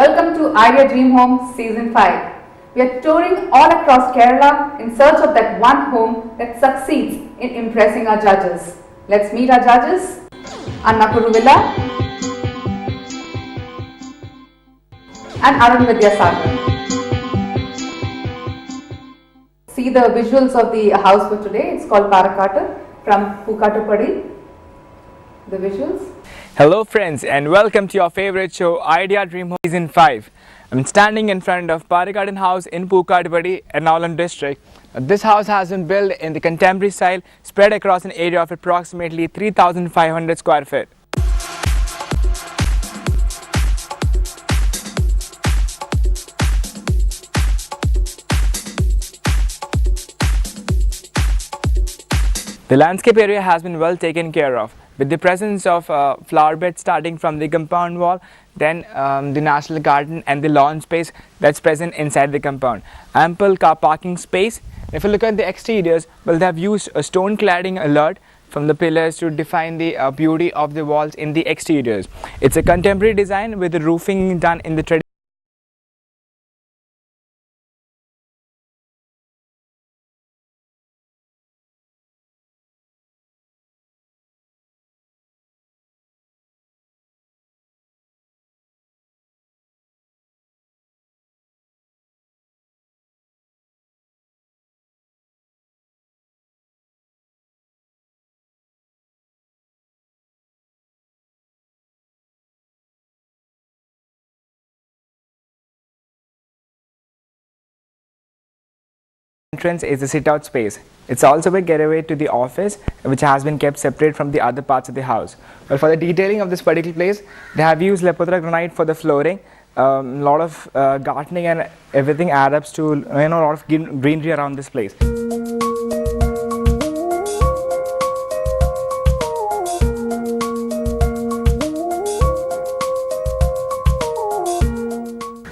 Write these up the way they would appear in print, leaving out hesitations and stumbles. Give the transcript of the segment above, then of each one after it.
Welcome to Idea Dream Home Season 5. We are touring all across Kerala in search of that one home that succeeds in impressing our judges. Let's meet our judges. Annapuru Villa and Arun Vidyasagar. See the visuals of the house for today. It's called Parakattu from Pookattupady. The visuals. Hello friends and welcome to your favorite show Idea Dream Home Season 5. I'm standing in front of Parakattu house in Pookattupady, Ernakulam district. This house has been built in the contemporary style, spread across an area of approximately 3,500 square feet. The landscape area has been well taken care of, with the presence of flower beds starting from the compound wall, then the national garden and the lawn space that's present inside the compound. Ample car parking space. If you look at the exteriors, well, they have used a stone cladding alert from the pillars to define the beauty of the walls in the exteriors. It's a contemporary design with the roofing done in the traditional. Entrance is the sit-out space. It's also a getaway to the office, which has been kept separate from the other parts of the house. But for the detailing of this particular place, they have used Lepotra granite for the flooring. A lot of gardening and everything adds up to a lot of greenery around this place.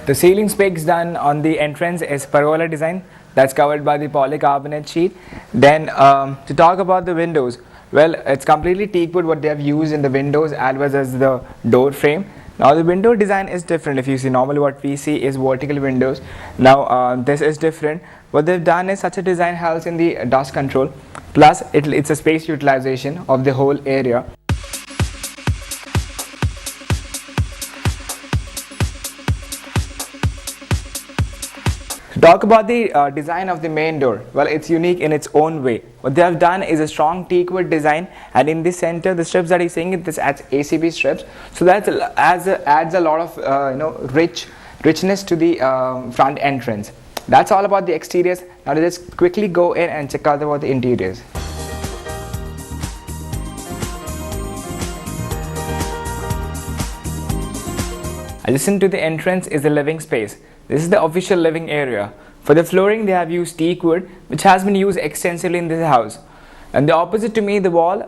The ceiling spikes done on the entrance is pergola design that's covered by the polycarbonate sheet. Then to talk about the windows, well, it's completely teak wood what they have used in the windows as well as the door frame. Now the window design is different. If you see, normally what we see is vertical windows. Now this is different. What they've done is such a design helps in the dust control, plus it's a space utilization of the whole area. To talk about the design of the main door, well, it's unique in its own way. What they have done is a strong teak wood design, and in the center, the strips that he's seeing, this adds ACB strips, so that adds a lot of richness to the front entrance. That's all about the exteriors. Now let's quickly go in and check out about the interiors. Adjacent to the entrance is the living space. This is the official living area. For the flooring, they have used teak wood, which has been used extensively in this house. And the opposite to me, the wall,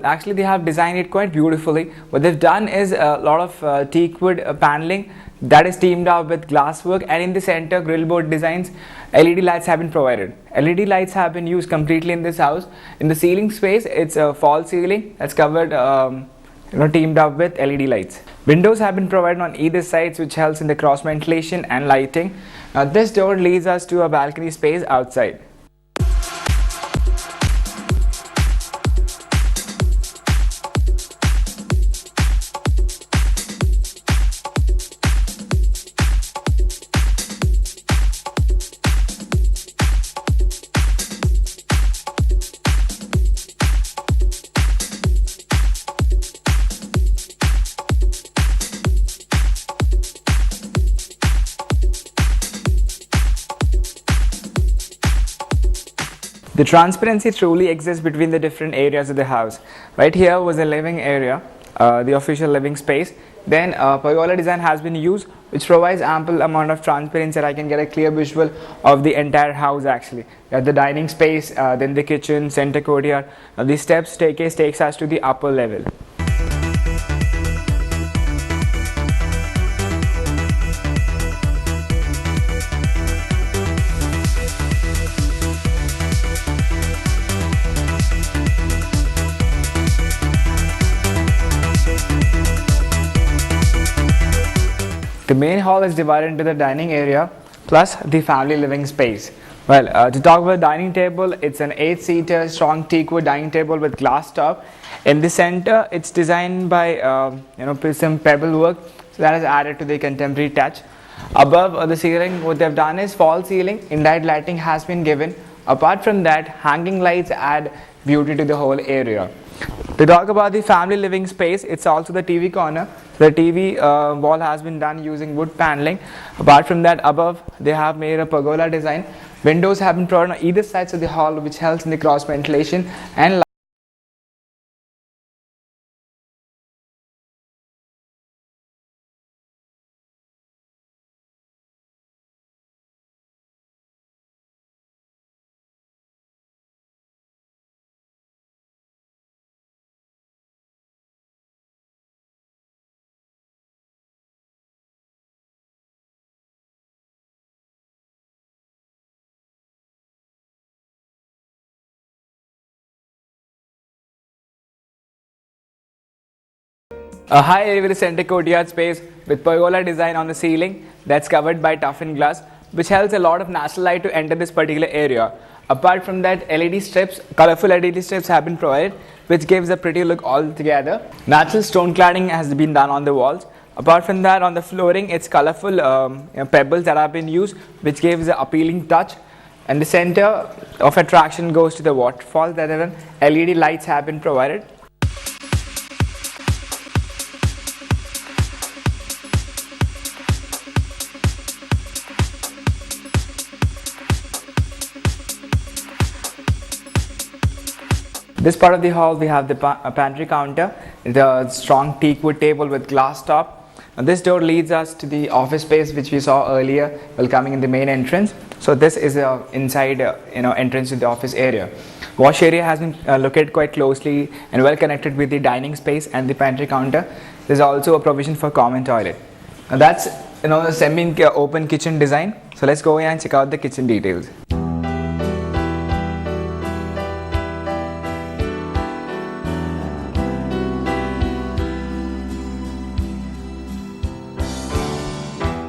actually they have designed it quite beautifully. What they've done is a lot of teak wood paneling that is teamed up with glasswork, and in the center grill board designs, LED lights have been provided. LED lights have been used completely in this house. In the ceiling space, it's a false ceiling that's covered teamed up with LED lights. Windows have been provided on either sides, which helps in the cross ventilation and lighting. Now this door leads us to a balcony space outside. The transparency truly exists between the different areas of the house. Right here was the living area, the official living space. Then pergola design has been used, which provides ample amount of transparency that I can get a clear visual of the entire house actually. The dining space, then the kitchen, center courtyard. The steps staircase takes us to the upper level. The main hall is divided into the dining area plus the family living space. Well, to talk about the dining table, it's an 8-seater strong teakwood dining table with glass top. In the center, it's designed by some pebble work, so that is added to the contemporary touch. Above the ceiling, what they've done is false ceiling, indirect lighting has been given. Apart from that, hanging lights add beauty to the whole area. To talk about the family living space, it's also the TV corner. The TV wall has been done using wood paneling. Apart from that, above they have made a pergola design. Windows have been provided on either sides of the hall, which helps in the cross ventilation and a high elevated center courtyard space with pergola design on the ceiling that's covered by toughened glass, which helps a lot of natural light to enter this particular area. Apart from that, LED strips, colorful LED strips have been provided, which gives a pretty look altogether. Natural stone cladding has been done on the walls. Apart from that, on the flooring, it's colorful pebbles that have been used, which gives an appealing touch. And the center of attraction goes to the waterfall, that even LED lights have been provided. This part of the hall, we have the pantry counter, the strong teakwood table with glass top. And this door leads us to the office space, which we saw earlier while coming in the main entrance. So this is a inside entrance to the office area. Wash area has been located quite closely and well connected with the dining space and the pantry counter. There's also a provision for common toilet. Now that's a semi-open kitchen design. So let's go in and check out the kitchen details.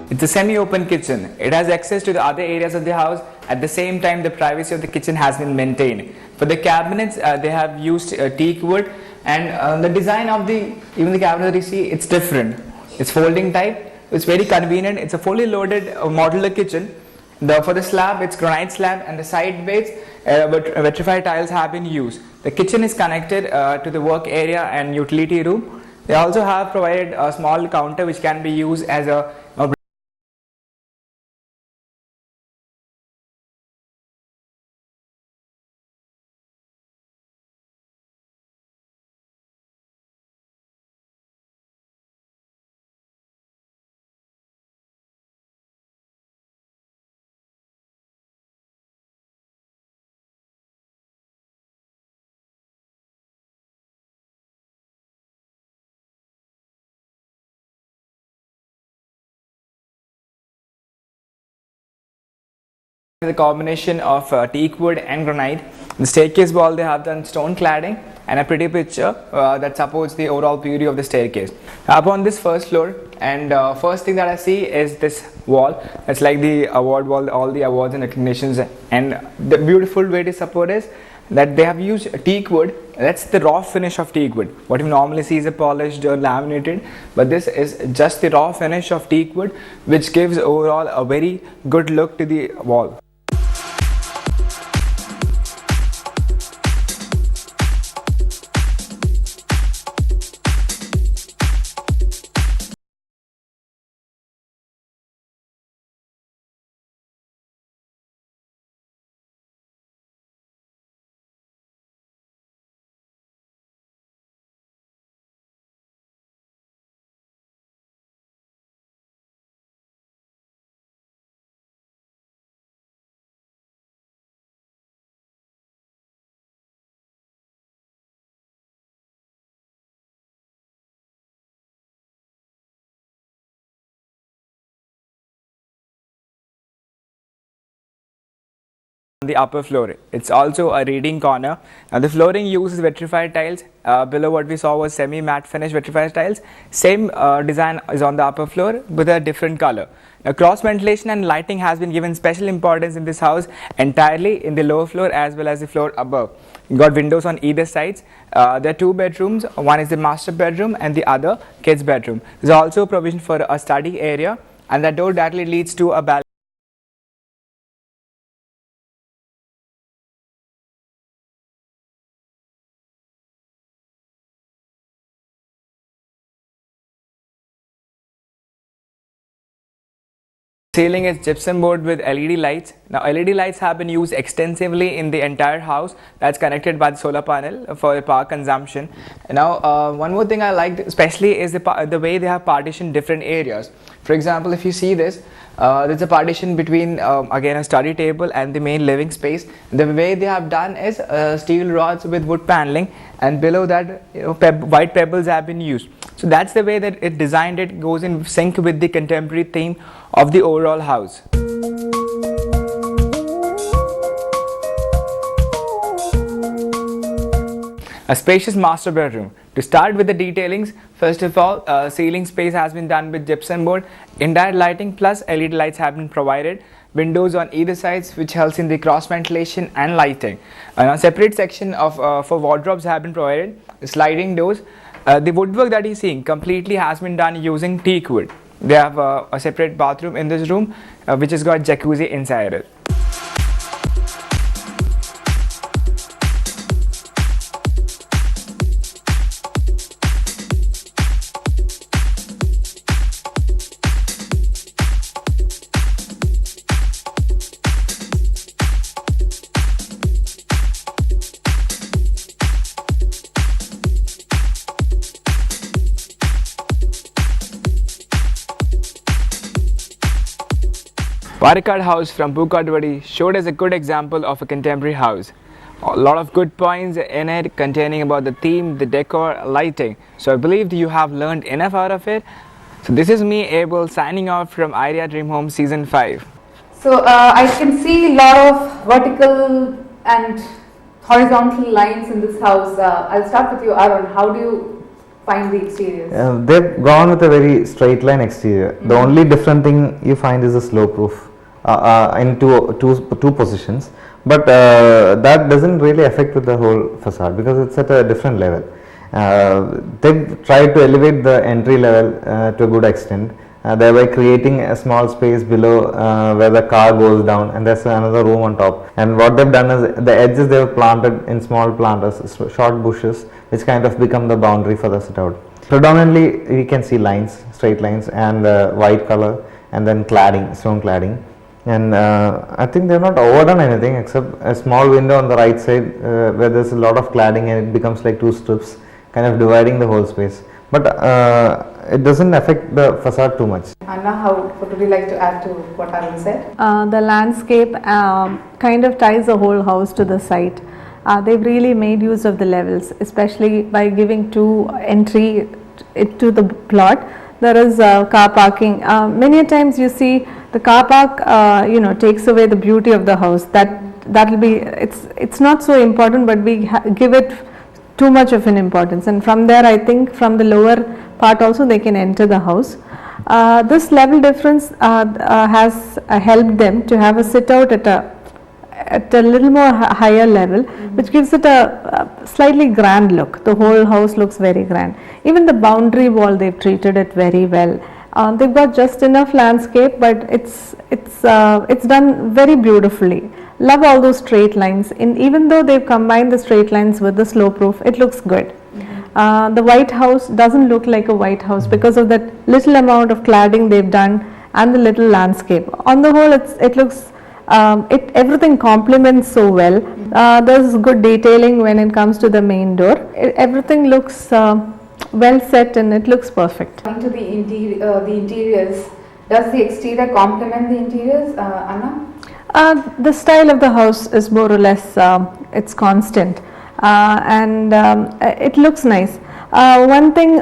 It's a semi-open kitchen. It has access to the other areas of the house. At the same time, the privacy of the kitchen has been maintained. For the cabinets, they have used teak wood, and the design of even the cabinet that you see, it's different. It's folding type. It's very convenient. It's a fully loaded modular kitchen. For the slab, it's granite slab, and the side beds, vitrified tiles have been used. The kitchen is connected to the work area and utility room. They also have provided a small counter which can be used as a the combination of teak wood and granite. The staircase wall, they have done stone cladding and a pretty picture that supports the overall beauty of the staircase. Up on this first floor, and first thing that I see is this wall. It's like the award wall, all the awards and recognitions, and the beautiful way to support is that they have used teak wood. That's the raw finish of teak wood. What you normally see is a polished or laminated, but this is just the raw finish of teak wood, which gives overall a very good look to the wall. the upper floor. It's also a reading corner. Now the flooring uses vitrified tiles. Below what we saw was semi-matte finish vitrified tiles. Same design is on the upper floor with a different color. Now cross ventilation and lighting has been given special importance in this house entirely in the lower floor as well as the floor above. You got windows on either sides. There are two bedrooms. One is the master bedroom and the other kids bedroom. There's also provision for a study area, and that door directly leads to a balcony. Ceiling is gypsum board with LED lights. Now LED lights have been used extensively in the entire house that's connected by the solar panel for power consumption. Now one more thing I liked especially is the way they have partitioned different areas. For example, if you see this, there's a partition between again a study table and the main living space. The way they have done is steel rods with wood paneling, and below that white pebbles have been used. So that's the way that it designed. It goes in sync with the contemporary theme of the overall house. A spacious master bedroom. To start with the detailings, first of all, ceiling space has been done with gypsum board. Indirect lighting plus LED lights have been provided. Windows on either sides, which helps in the cross ventilation and lighting. A separate section of for wardrobes have been provided. Sliding doors. The woodwork that you're seeing completely has been done using teak wood. They have a separate bathroom in this room, which has got jacuzzi inside it. Parakattu house from Pookattupady showed us a good example of a contemporary house. A lot of good points in it containing about the theme, the decor, lighting. So I believe you have learned enough out of it. So this is me, Abel, signing off from Idea Dream Home Season 5. So I can see a lot of vertical and horizontal lines in this house. I'll start with you, Arun. How do you find the exteriors? They've gone with a very straight line exterior. The only different thing you find is the slope roof in two positions, but that doesn't really affect with the whole facade because it's at a different level. They've tried to elevate the entry level to a good extent, thereby creating a small space below where the car goes down, and there's another room on top. And what they've done is the edges they've planted in small planters, short bushes, which kind of become the boundary for the sit out. Predominantly we can see lines, straight lines, and white color, and then cladding, stone cladding. And I think they've not overdone anything except a small window on the right side where there's a lot of cladding and it becomes like two strips kind of dividing the whole space, but it doesn't affect the facade too much. Anna, what would you like to add to what Arun said? The landscape kind of ties the whole house to the site. They've really made use of the levels, especially by giving two entry to the plot. There is car parking. Many a times you see the car park takes away the beauty of the house. That'll be, it's not so important, but we give it too much of an importance, and from there I think from the lower part also they can enter the house. This level difference has helped them to have a sit out at a little more higher level, which gives it a slightly grand look. The whole house looks very grand. Even the boundary wall, they've treated it very well. They've got just enough landscape, but it's done very beautifully. Love all those straight lines. Even though they've combined the straight lines with the slope roof, it looks good. The white house doesn't look like a white house because of that little amount of cladding they've done and the little landscape. On the whole, it looks everything complements so well. There's good detailing when it comes to the main door. Everything looks well set and it looks perfect. Coming to the interiors, does the exterior complement the interiors, Anna? The style of the house is more or less it's constant, and it looks nice. One thing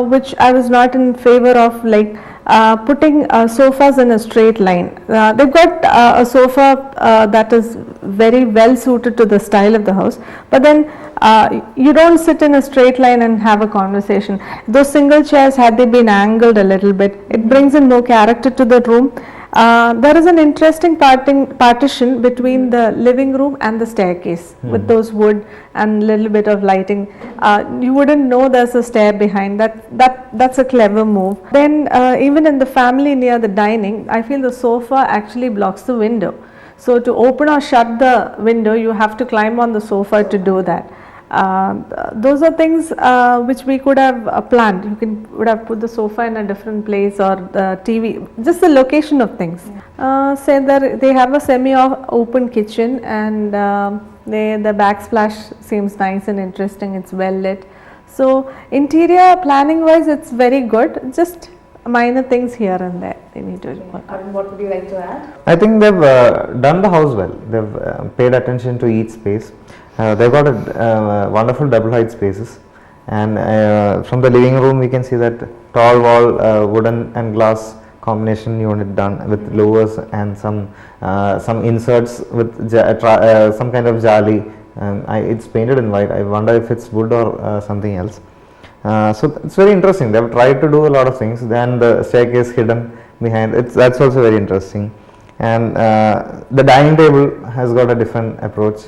which I was not in favor of, like putting sofas in a straight line. They've got a sofa that is very well suited to the style of the house, but then you don't sit in a straight line and have a conversation. Those single chairs, had they been angled a little bit, it brings in more character to the room. There is an interesting partition between the living room and the staircase with those wood and little bit of lighting. You wouldn't know there's a stair behind that. That's a clever move. Then even in the family near the dining, I feel the sofa actually blocks the window. So to open or shut the window, you have to climb on the sofa to do that. Those are things which we could have planned. You would have put the sofa in a different place, or the TV, just the location of things. Say that they have a semi-open kitchen, and the backsplash seems nice and interesting. It's well lit. So interior planning wise, it's very good. Just minor things here and there they need to work. Arun, what would you like to add? I think they've done the house well. They've paid attention to each space. They've got a wonderful double height spaces, and from the living room we can see that tall wall wooden and glass combination unit done with louvers and some inserts with some kind of jali. It's painted in white. I wonder if it's wood or something else. So it's very interesting. They've tried to do a lot of things. Then the staircase hidden behind it, that's also very interesting. And the dining table has got a different approach,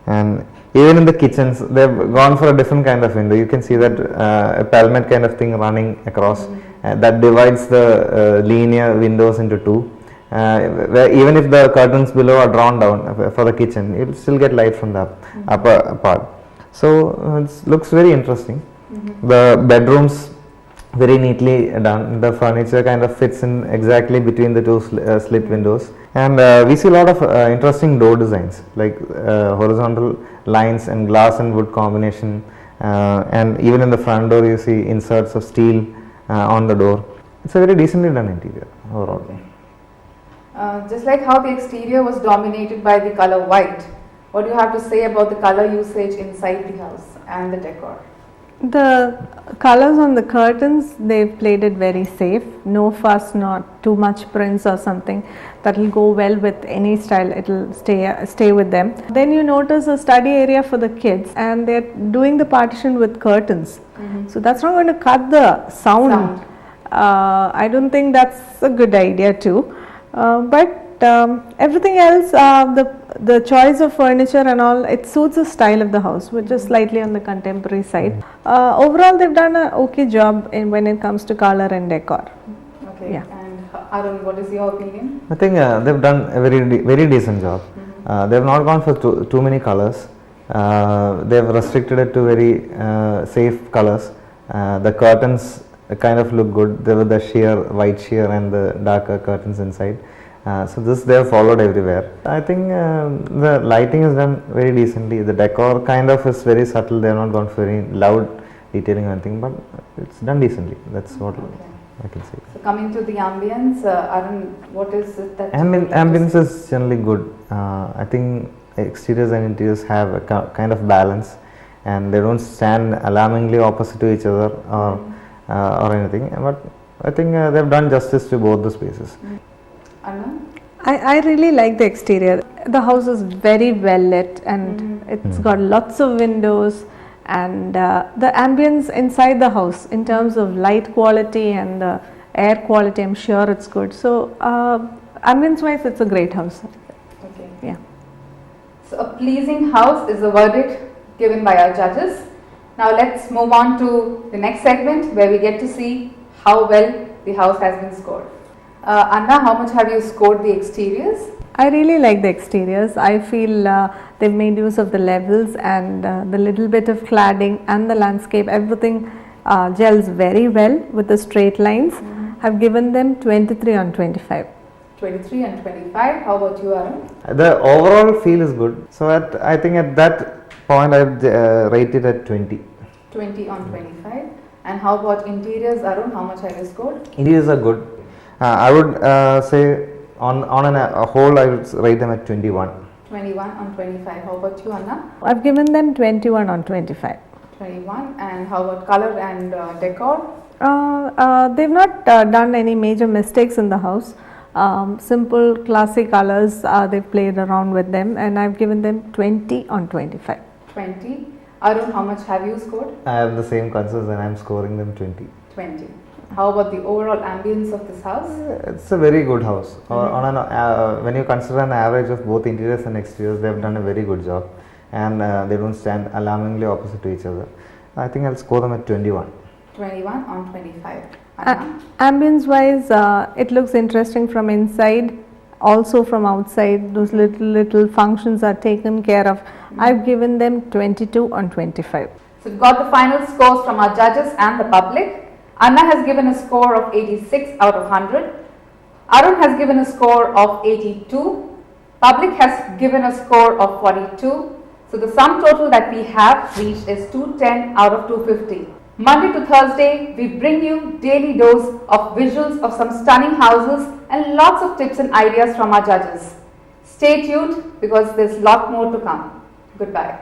and even in the kitchens they've gone for a different kind of window. You can see that a palmet kind of thing running across that divides the linear windows into two, where even if the curtains below are drawn down for the kitchen, you'll still get light from the upper part. So it looks very interesting. The bedrooms very neatly done. The furniture kind of fits in exactly between the two slit windows, and we see a lot of interesting door designs, like horizontal lines and glass and wood combination, and even in the front door you see inserts of steel on the door. It's a very decently done interior overall. Just like how the exterior was dominated by the color white, what do you have to say about the color usage inside the house and the decor? The colors on the curtains, they've played it very safe. No fuss, not too much prints or something. That will go well with any style. It will stay with them. Then you notice a study area for the kids, and they're doing the partition with curtains. So that's not going to cut the sound. I don't think that's a good idea too. But everything else, the choice of furniture and all, it suits the style of the house, which is slightly on the contemporary side. Overall, they've done an okay job when it comes to color and decor. Okay. Yeah. And Arun, what is your opinion? I think they've done a very decent job. They've not gone for too many colors. They've restricted it to very safe colors. The curtains kind of look good. There were the white sheer and the darker curtains inside. So this they have followed everywhere. I think the lighting is done very decently. The decor kind of is very subtle. They have not gone for very loud detailing or anything, but it's done decently. That's what I can say. So coming to the ambience, Arun, what is it that ambience is generally good. I think exteriors and interiors have a kind of balance, and they don't stand alarmingly opposite to each other or anything. But I think they've done justice to both the spaces. I really like the exterior. The house is very well lit, and it's got lots of windows, and the ambience inside the house in terms of light quality and the air quality, I'm sure it's good. So ambience wise, it's a great house. Okay. Yeah. So a pleasing house is the verdict given by our judges. Now let's move on to the next segment, where we get to see how well the house has been scored. Anna, how much have you scored the exteriors? I really like the exteriors. I feel they've made use of the levels and the little bit of cladding and the landscape. Everything gels very well with the straight lines. I've given them 23 on 25. 23 and 25. How about you, Arun? The overall feel is good. So I think at that point I would rate it at 20. 20 on 25. And how about interiors, Arun? How much have you scored? Interiors are good. I would say on a whole I would rate them at 21. 21 on 25. How about you, Anna? I've given them 21 on 25. 21. And how about color and decor? They've not done any major mistakes in the house. Simple classic colors, they've played around with them, and I've given them 20 on 25. 20. Arun, how much have you scored? I have the same concerns and I'm scoring them 20. 20. How about the overall ambience of this house? It's a very good house. When you consider an average of both interiors and exteriors, they have done a very good job, and they don't stand alarmingly opposite to each other. I think I'll score them at 21. 21 on 25. Anna? Ambience wise, it looks interesting from inside, also from outside. Those little functions are taken care of. I've given them 22 on 25. So we've got the final scores from our judges and the public. Anna has given a score of 86 out of 100. Arun has given a score of 82. Public has given a score of 42. So the sum total that we have reached is 210 out of 250. Monday to Thursday, we bring you daily dose of visuals of some stunning houses and lots of tips and ideas from our judges. Stay tuned because there's a lot more to come. Goodbye.